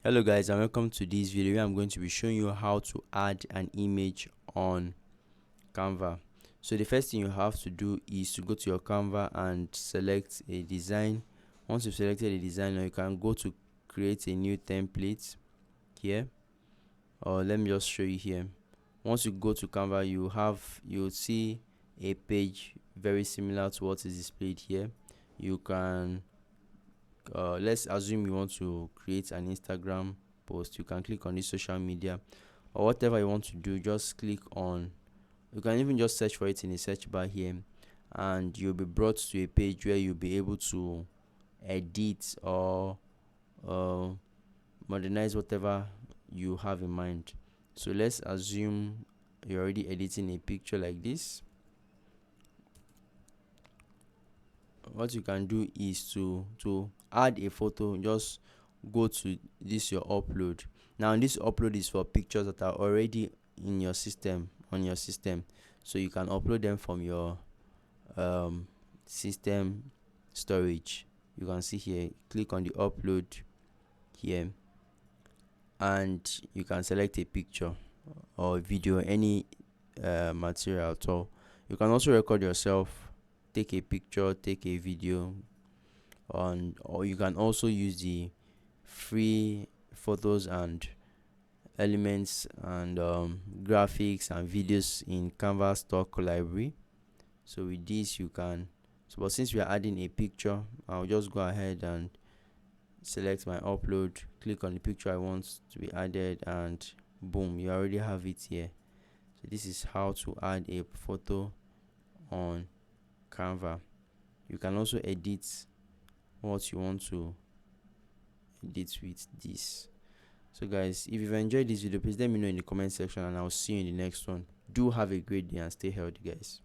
Hello guys, and welcome to this video where I'm going to be showing you how to add an image on Canva. So the first thing you have to do is to go to your Canva and select a design. Once you've selected a design, now you can go to create a new template here, or let me just show you here. Once you go to Canva, you'll see a page very similar to what is displayed here. You can let's assume you want to create an Instagram post. You can click on this social media or whatever you want to do. Just click on, you can even just search for it in the search bar here, and you'll be brought to a page where you'll be able to edit or uh, modernize whatever you have in mind. So let's assume you're already editing a picture like this. What you can do is to add a photo. Just go to this your upload. Now this upload is for pictures that are already in your system, on your system, so you can upload them from your system storage. You can see here, click on the upload here, and you can select a picture or video, any material at all. You can also record yourself, take a picture, take a video, or you can also use the free photos and elements and graphics and videos in Canva stock library. So with this you can, but since we are adding a picture, I'll just go ahead and select my upload, click on the picture I want to be added, and boom, you already have it here. So this is how to add a photo on Canva. You can also edit what you want to edit with this. So guys, if you've enjoyed this video, please let me know in the comment section, and I'll see you in the next one. Do have a great day and stay healthy, guys.